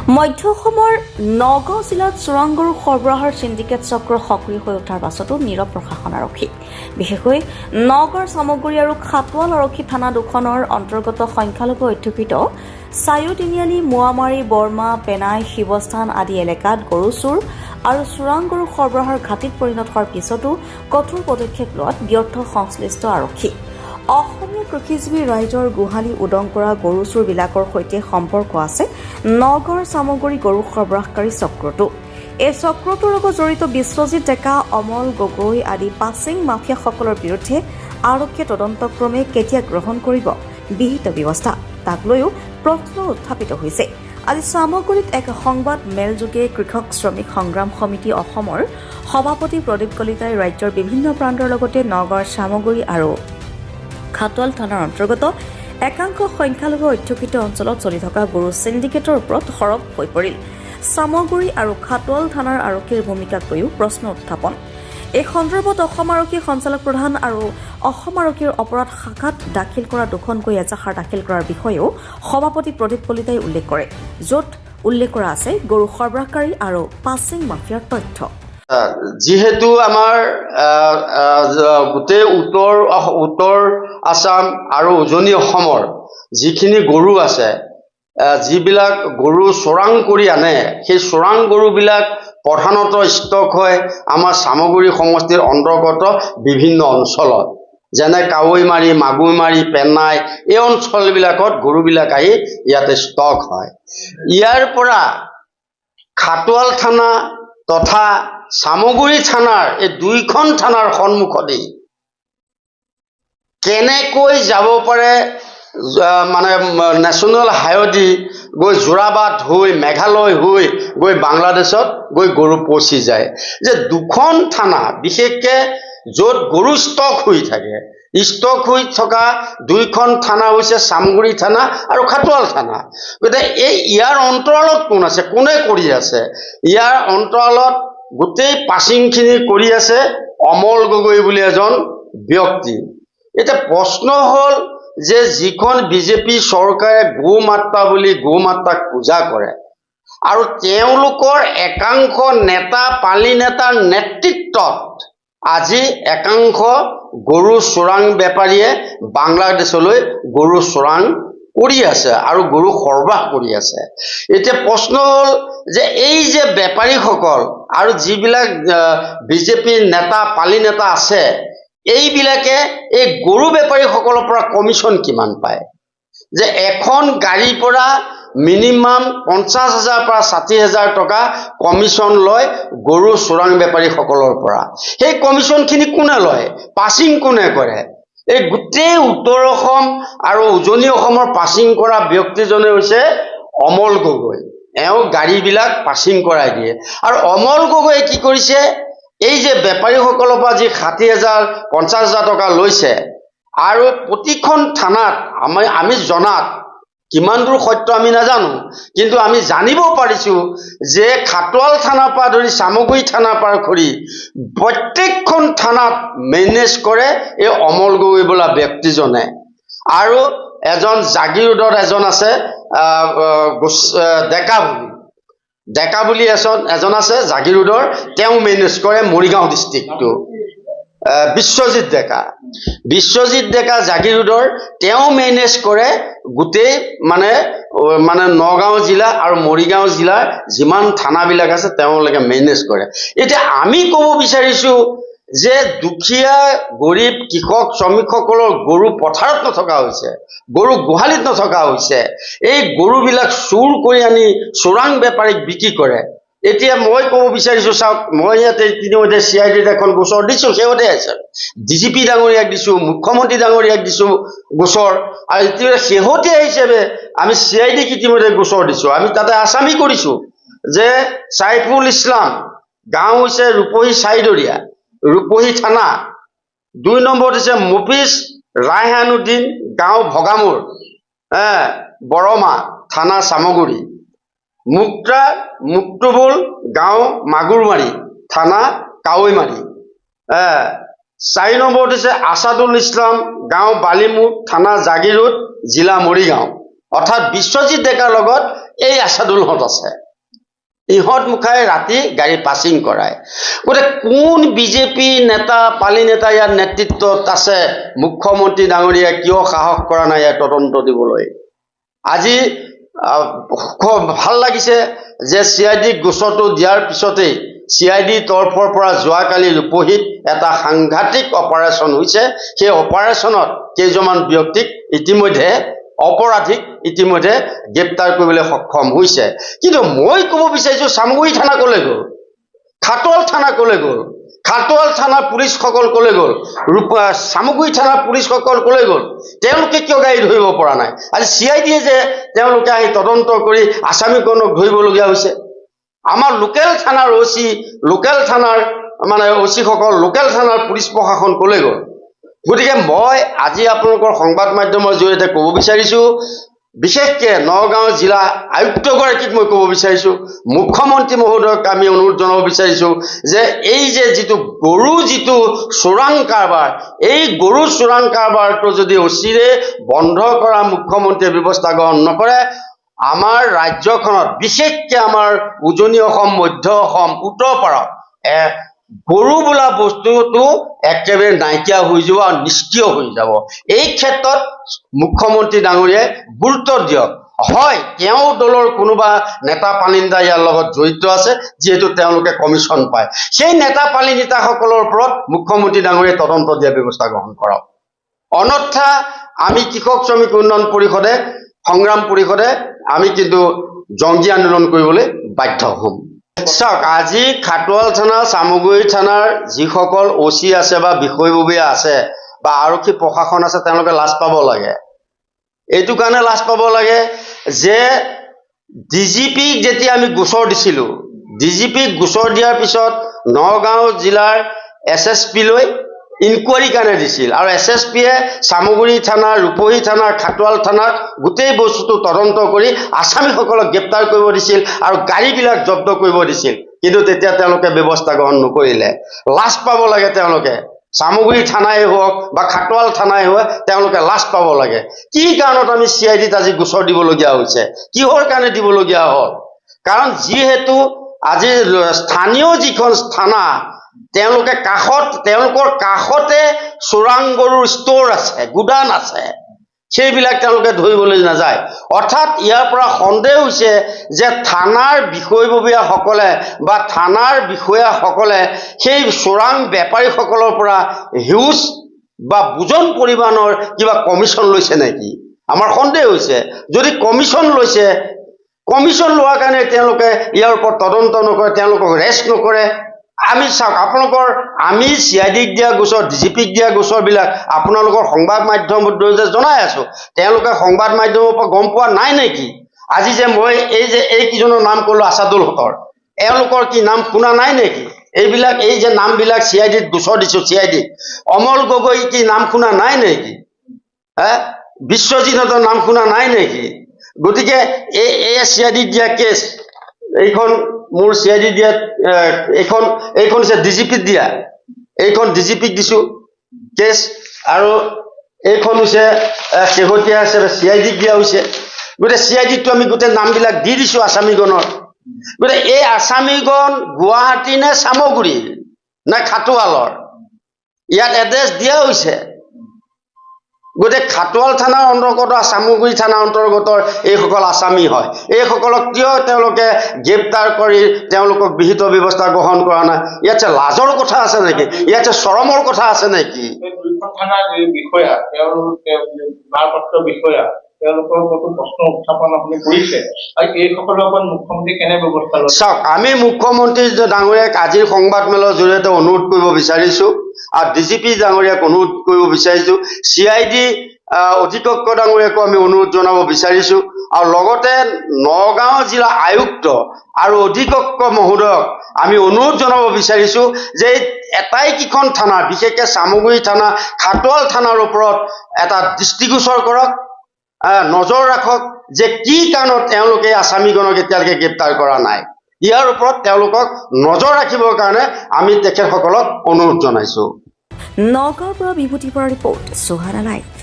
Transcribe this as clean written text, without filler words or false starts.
মধ্য অসমৰ নগাঁও জিলাত চোৰাং গৰু সৰবৰাহৰ সিন্ডিকেট চক্ৰ সক্ৰিয় হৈ উঠাৰ পাছতো নীৰৱ প্ৰশাসন আৰক্ষী। বিশেষকৈ নগাঁৱৰ চামগুৰি আৰু খাটোৱাল আৰক্ষী থানা দুখনৰ অন্তৰ্গত সংখ্যালঘু অধ্যুষিত চায়ু তিনিআলি, মোৱামাৰী, বৰ্মা, পেনাই, শিৱস্থান আদি এলেকাত গৰু চুৰ আৰু চোৰাং গৰু সৰবৰাহৰ ঘাটিত পৰিণত হোৱাৰ পিছতো কঠোৰ পদক্ষেপ লোৱাত ব্যৰ্থ সংশ্লিষ্ট আৰক্ষী। অসমীয়া কৃষিজীৱী ৰাইজৰ গোহালি উদং কৰা গৰু চোৰবিলাকৰ সৈতে সম্পৰ্ক আছে নগাঁৱৰ চামগুৰি গৰু সৰবৰাহকাৰী চক্ৰটো। এই চক্ৰটোৰ লগত জড়িত বিশ্বজিৎ ডেকা, অমল গগৈ আদি পাছিং মাফিয়াসকলৰ বিৰুদ্ধে আৰক্ষীয়ে তদন্তক্ৰমে কেতিয়া গ্ৰহণ কৰিব বিহিত ব্যৱস্থা, তাক লৈও প্ৰশ্ন উত্থাপিত হৈছে। আজি চামগুৰিত এক সংবাদ মেলযোগে কৃষক শ্ৰমিক সংগ্ৰাম সমিতি অসমৰ সভাপতি প্ৰদীপ কলিতাই ৰাজ্যৰ বিভিন্ন প্ৰান্তৰ লগতে নগাঁৱৰ চামগুৰি আৰু খাটোৱাল থানাৰ অন্তৰ্গত একাংশ সংখ্যালঘু অধ্যুষিত অঞ্চলত চলি থকা গৰু সিন্ডিকেটৰ ওপৰত সৰব হৈ পৰিল। চামগুৰি আৰু খাটোৱাল থানাৰ আৰক্ষীৰ ভূমিকাক লৈও প্ৰশ্ন উত্থাপন। এই সন্দৰ্ভত অসম আৰক্ষী সঞ্চালক প্ৰধান আৰু অসম আৰক্ষীৰ অপৰাধ শাখাত দাখিল কৰা দুখনকৈ এজাহাৰ দাখিল কৰাৰ বিষয়েও সভাপতি প্ৰদীপ কলিতাই উল্লেখ কৰে, য'ত উল্লেখ কৰা আছে গৰু সৰবৰাহকাৰী আৰু পাছিং মাফিয়াৰ তথ্য। যিহেতু আমাৰ গোটেই উত্তৰ আসাম আৰু উজনি অসমৰ যিখিনি গৰু আছে, যিবিলাক গৰু চোৰাং কৰি আনে, সেই চোৰাং গৰুবিলাক প্ৰধানত ষ্টক হয় আমাৰ চামগুৰি সমষ্টিৰ অন্তৰ্গত বিভিন্ন অঞ্চলত, যেনে কাৱৈমাৰী, মাগুৰমাৰী, পেনাই, এই অঞ্চলবিলাকত গৰুবিলাক আহি ইয়াতে ষ্টক হয়। ইয়াৰ পৰা খাটোৱাল থানা তথা চামগুৰি থানাৰ এই দুইখন থানাৰ সন্মুখতেই কেনেকৈ যাব পাৰে, মানে নেশ্যনেল হাইৱেদি গৈ যোৰাবাট হৈ মেঘালয় হৈ গৈ বাংলাদেশত গৈ গৰু পচি যায়। যে দুখন থানা বিশেষকৈ য'ত গৰু ষ্টক হৈ থাকে, ষ্টক হৈ থকা দুইখন থানা হৈছে চামগুৰি থানা আৰু খাটোৱাল থানা। গতিকে ইয়াৰ অন্তৰালত কোন আছে, কোনে কৰি আছে? ইয়াৰ অন্তৰালত গোটেই পাছিংখিনি কৰি আছে অমল গগৈ বুলি এজন ব্যক্তি। এতিয়া প্ৰশ্ন হ'ল যে যিখন বিজেপি চৰকাৰে গৌ মাতা বুলি গৌ মাতাক পূজা কৰে আৰু তেওঁলোকৰ একাংশ নেতা, পালি নেতাৰ নেতৃত্বত আজি একাংশ গৰু চোৰাং বেপাৰীয়ে বাংলাদেশলৈ গৰু চোৰাং কৰি আছে আৰু গৰু সৰবৰাহ কৰি আছে। এতিয়া প্ৰশ্ন হ'ল যে এই যে বেপাৰীসকল আৰু যিবিলাক বিজেপিৰ নেতা, পালি নেতা আছে, এইবিলাকে এই গৰু বেপাৰীসকলৰ পৰা কমিশ্যন কিমান পায়? যে এখন গাড়ীৰ পৰা মিনিমাম 50,000 পৰা 60,000 টকা কমিশ্যন লয় গৰু চোৰাং বেপাৰীসকলৰ পৰা। সেই কমিশ্যনখিনি কোনে লয়? পাছিং কোনে কৰে? এই গোটেই উত্তৰ অসম আৰু উজনি অসমৰ পাছিং কৰা ব্যক্তিজনে হৈছে অমল গগৈ। এওঁ গাড়ীবিলাক পাছিং কৰাই দিয়ে। আৰু অমল গগৈয়ে কি কৰিছে, এই যে বেপাৰীসকলৰ পৰা যি 60,000 50,000 টকা লৈছে, আৰু প্ৰতিখন থানাত আমি জনাত, কিমান দূৰ সত্য আমি নাজানো, কিন্তু আমি জানিব পাৰিছোঁ যে খাটোৱাল থানাৰ পৰা ধৰি চামগুৰি থানাৰ পৰা কৰি প্ৰত্যেকখন থানাত মেনেজ কৰে এই অমল গগৈ বোলা ব্যক্তিজনে। আৰু এজন জাগিৰোডত এজন আছে ডেকা বুলি এজন আছে জাগিৰোডৰ, তেওঁ মেনেজ কৰে মৰিগাঁও ডিষ্ট্ৰিক্টটো। বিশ্বজিৎ ডেকা জাগিৰোডৰ, তেওঁ মেনেজ কৰে গোটেই মানে নগাঁও জিলা আৰু মৰিগাঁও জিলাৰ যিমান থানাবিলাক আছে তেওঁলোকে মেনেজ কৰে। এতিয়া আমি ক'ব বিচাৰিছোঁ যে দুখীয়া গৰীব কৃষক শ্ৰমিকসকলৰ গৰু পথাৰত নথকা হৈছে, গৰু গোহালিত নথকা হৈছে। এই গৰুবিলাক চুৰ কৰি আনি চোৰাং বেপাৰীক বিক্ৰী কৰে। এতিয়া মই ক'ব বিচাৰিছোঁ, চাওক, মই ইয়াতে ইতিমধ্যে CIDত এখন গোচৰ দিছোঁ, শেহতীয়া আছে, DGP ডাঙৰীয়াক দিছোঁ, মুখ্যমন্ত্ৰী ডাঙৰীয়াক দিছোঁ গোচৰ, আৰু ইতিমধ্যে শেহতীয়া হিচাপে আমি CIDক ইতিমধ্যে গোচৰ দিছোঁ। আমি তাতে আসামি কৰিছোঁ যে চাইফুল ইছলাম, গাঁও হৈছে ৰূপহী চাইদৰীয়া, ৰূপহী থানা। 2 নম্বৰত হৈছে মুফিজ ৰায়হানুদ্দিন, গাঁও ভগামুৰ, বৰমা থানা চামগুৰি। মুক্তবুল, গাঁও মাগুৰমাৰী, থানা কাৱৈমাৰী। 4 নম্বৰত হৈছে আছাদুল ইছলাম, গাঁও বালিমুখ, থানা জাগিৰোড, জিলা মৰিগাঁও। অৰ্থাৎ বিশ্বজিৎ ডেকাৰ লগত এই আছাদুলহঁত আছে ইহঁত মুখাই ৰাতি গাড়ী পাছিং কৰায় গতিকে কোন বিজেপি নেতা পালি নেতা ইয়াৰ নেতৃত্বত আছে মুখ্যমন্ত্ৰী ডাঙৰীয়াই কিয় সাহস কৰা নাই ইয়াৰ তদন্ত দিবলৈ আজি ভাল লাগিছে যে CID গোচৰটো দিয়াৰ পিছতেই CID তৰফৰ পৰা যোৱাকালি ৰূপহীত এটা সাংঘাতিক অপাৰেশ্যন হৈছে সেই অপাৰেশ্যনত কেইজনমান ব্যক্তিক ইতিমধ্যে অপৰাধীক ইতিমধ্যে গ্ৰেপ্তাৰ কৰিবলৈ সক্ষম হৈছে কিন্তু মই ক'ব বিচাৰিছোঁ চামগুৰি থানা ক'লৈ গ'ল খাটোৱাল থানা ক'লৈ গ'ল খাটোৱাল থানাৰ পুলিচসকল ক'লৈ গ'ল চামগুৰি থানাৰ পুলিচসকল ক'লৈ গ'ল তেওঁলোকে কিয় গাড়ী ধৰিব পৰা নাই আজি CIDয়ে যে তেওঁলোকে আহি তদন্ত কৰি আসামীকৰণক ধৰিবলগীয়া হৈছে আমাৰ লোকেল থানাৰ OC লোকেল থানাৰ মানে OCসকল লোকেল থানাৰ পুলিচ প্ৰশাসন ক'লৈ গ'ল গতিকে মই আজি আপোনালোকৰ সংবাদ মাধ্যমৰ জৰিয়তে ক'ব বিচাৰিছোঁ বিশেষকৈ নগাঁও জিলা আয়ুক্তগৰাকীক মই ক'ব বিচাৰিছোঁ মুখ্যমন্ত্ৰী মহোদয়ক আমি অনুৰোধ জনাব বিচাৰিছোঁ যে এই যে যিটো গৰু যিটো চোৰাং কাৰবাৰ এই গৰু চোৰাং কাৰবাৰটো যদি অচিৰে বন্ধ কৰা মুখ্যমন্ত্ৰীয়ে ব্যৱস্থা গ্ৰহণ নকৰে আমাৰ ৰাজ্যখনত বিশেষকৈ আমাৰ উজনি অসম মধ্য অসম উত্তৰ পাৰত গৰু বোলা বস্তুটো একেবাৰে নাইকিয়া হৈ যাব আৰু নিষ্ক্ৰিয় হৈ যাব এই ক্ষেত্ৰত মুখ্যমন্ত্ৰী ডাঙৰীয়াই গুৰুত্ব দিয়ক হয় তেওঁ দলৰ কোনোবা নেতা পালিন্দা ইয়াৰ লগত জড়িত আছে যিহেতু তেওঁলোকে কমিশ্যন পায় সেই নেতা পালিনেতাসকলৰ ওপৰত মুখ্যমন্ত্ৰী ডাঙৰীয়াই তদন্ত দিয়াৰ ব্যৱস্থা গ্ৰহণ কৰক অন্যথা আমি কৃষক শ্ৰমিক উন্নয়ন পৰিষদে সংগ্ৰাম পৰিষদে আমি কিন্তু জংগী আন্দোলন কৰিবলৈ বাধ্য হ'ম চাওক আজি খাটোৱাল থানা চামগুৰি থানাৰ যিসকল OC আছে বা বিষয়ববীয়া আছে বা আৰক্ষী প্ৰশাসন আছে তেওঁলোকে লাজ পাব লাগে এইটো কাৰণে লাজ পাব লাগে যে DGPক যেতিয়া আমি গোচৰ দিছিলোঁ DGPক গোচৰ দিয়াৰ পিছত নগাঁও জিলাৰ SSP লৈ ইনকুৱাৰী কাৰণে দিছিল আৰু SSPয়ে চামগুৰি থানা ৰূপহী থানা খাটোৱাল থানাত গোটেই বস্তুটো তদন্ত কৰি আসামীসকলক গ্ৰেপ্তাৰ কৰিব দিছিল আৰু গাড়ীবিলাক জব্দ কৰিব দিছিল কিন্তু তেতিয়া তেওঁলোকে ব্যৱস্থা গ্ৰহণ নকৰিলে লাজ পাব লাগে তেওঁলোকে চামগুৰি থানাই হওক বা খাটোৱাল থানাই হওক তেওঁলোকে লাজ পাব লাগে কি কাৰণত আমি CIDত আজি গোচৰ দিবলগীয়া হৈছে কিহৰ কাৰণে দিবলগীয়া হ'ল কাৰণ যিহেতু আজি স্থানীয় যিখন থানা তেওঁলোকে তেওঁলোকৰ কাষতে চোৰাং গৰুৰ ষ্ট'ৰ আছে গুদান আছে সেইবিলাক তেওঁলোকে ধৰিবলৈ নাযায় অৰ্থাৎ ইয়াৰ পৰা সন্দেহ হৈছে যে থানাৰ বিষয়ববীয়াসকলে বা থানাৰ বিষয়াসকলে সেই চোৰাং বেপাৰীসকলৰ পৰা হিউজ বা বুজন পৰিমাণৰ কিবা কমিশ্যন লৈছে নেকি আমাৰ সন্দেহ হৈছে যদি কমিশ্যন লৈছে কমিশ্যন লোৱাৰ কাৰণে তেওঁলোকে ইয়াৰ ওপৰত তদন্ত নকৰে তেওঁলোকক ৰেষ্ট নকৰে আমি চাওক আপোনালোকৰ আমি CIDক দিয়া গোচৰ DGPক দিয়া গোচৰবিলাক আপোনালোকৰ সংবাদ মাধ্যমৰ জৰিয়তে জনাই আছোঁ তেওঁলোকে সংবাদ মাধ্যমৰ পৰা গম পোৱা নাই নেকি আজি যে মই এই কিজনৰ নাম ক'লোঁ আছাদুলহঁতৰ এওঁলোকৰ কি নাম শুনা নাই নেকি এইবিলাক এই যে নামবিলাক CIDত গোচৰ দিছোঁ CIDক অমল গগৈ কি নাম শুনা নাই নেকি বিশ্বজিৎহঁতৰ নাম শুনা নাই নেকি গতিকে এই CIDত দিয়া কেছ এইখন মোৰ CID দিয়া এইখন হৈছে DGPক দিয়া এইখন DGPক দিছোঁ কেছ আৰু এইখন হৈছে শেহতীয়া হিচাপে CIDক দিয়া হৈছে গতিকে CIDকটো আমি গোটেই নামবিলাক দি দিছোঁ আসামীগণৰ গতিকে এই আসামীগণ গুৱাহাটী নে চামগুৰি নে খাটোৱালৰ ইয়াত এড্ৰেছ দিয়া হৈছে গতিকে খাটোৱাল থানাৰ অন্তৰ্গত চামগুৰি থানাৰ অন্তৰ্গত এইসকল আসামী হয় এইসকলক কিয় তেওঁলোকে গ্ৰেপ্তাৰ কৰি তেওঁলোকক বিহিত ব্যৱস্থা গ্ৰহণ কৰা নাই ইয়াত লাজৰ কথা আছে নেকি ইয়াত চৰমৰ কথা আছে নেকি থানাৰ বিষয়া ভাৰপ্ৰাপ্ত বিষয়া তেওঁলোকৰ ওপৰতো প্ৰশ্ন উত্থাপন আপুনি কৰিছে আৰু এইসকলৰ ওপৰত মুখ্যমন্ত্ৰী কেনে ব্যৱস্থা লয় চাওক আমি মুখ্যমন্ত্ৰী ডাঙৰীয়াক আজিৰ সংবাদমেলৰ জৰিয়তে অনুৰোধ কৰিব বিচাৰিছোঁ আৰু DGP ডাঙৰীয়াক অনুৰোধ কৰিব বিচাৰিছোঁ CID অধীক্ষক ডাঙৰীয়াকো আমি অনুৰোধ জনাব বিচাৰিছোঁ আৰু লগতে নগাঁও জিলা আয়ুক্ত আৰু অধীক্ষক মহোদয়ক আমি অনুৰোধ জনাব বিচাৰিছোঁ যে এটাই কিখন থানা বিশেষকৈ চামগুৰি থানা খাটোৱাল থানাৰ ওপৰত এটা দৃষ্টিগোচৰ কৰক নজৰ ৰাখক যে কি কাৰণত তেওঁলোকে আসামীগণক এতিয়ালৈকে গ্ৰেপ্তাৰ কৰা নাই ইয়াৰ ওপৰত তেওঁলোকক নজৰ ৰাখিবৰ কাৰণে আমি তেখেতসকলক অনুৰোধ জনাইছোঁ নগাঁৱৰ পৰা বিভূতিৰ পৰা ৰিপৰ্ট চোহানা লাইভ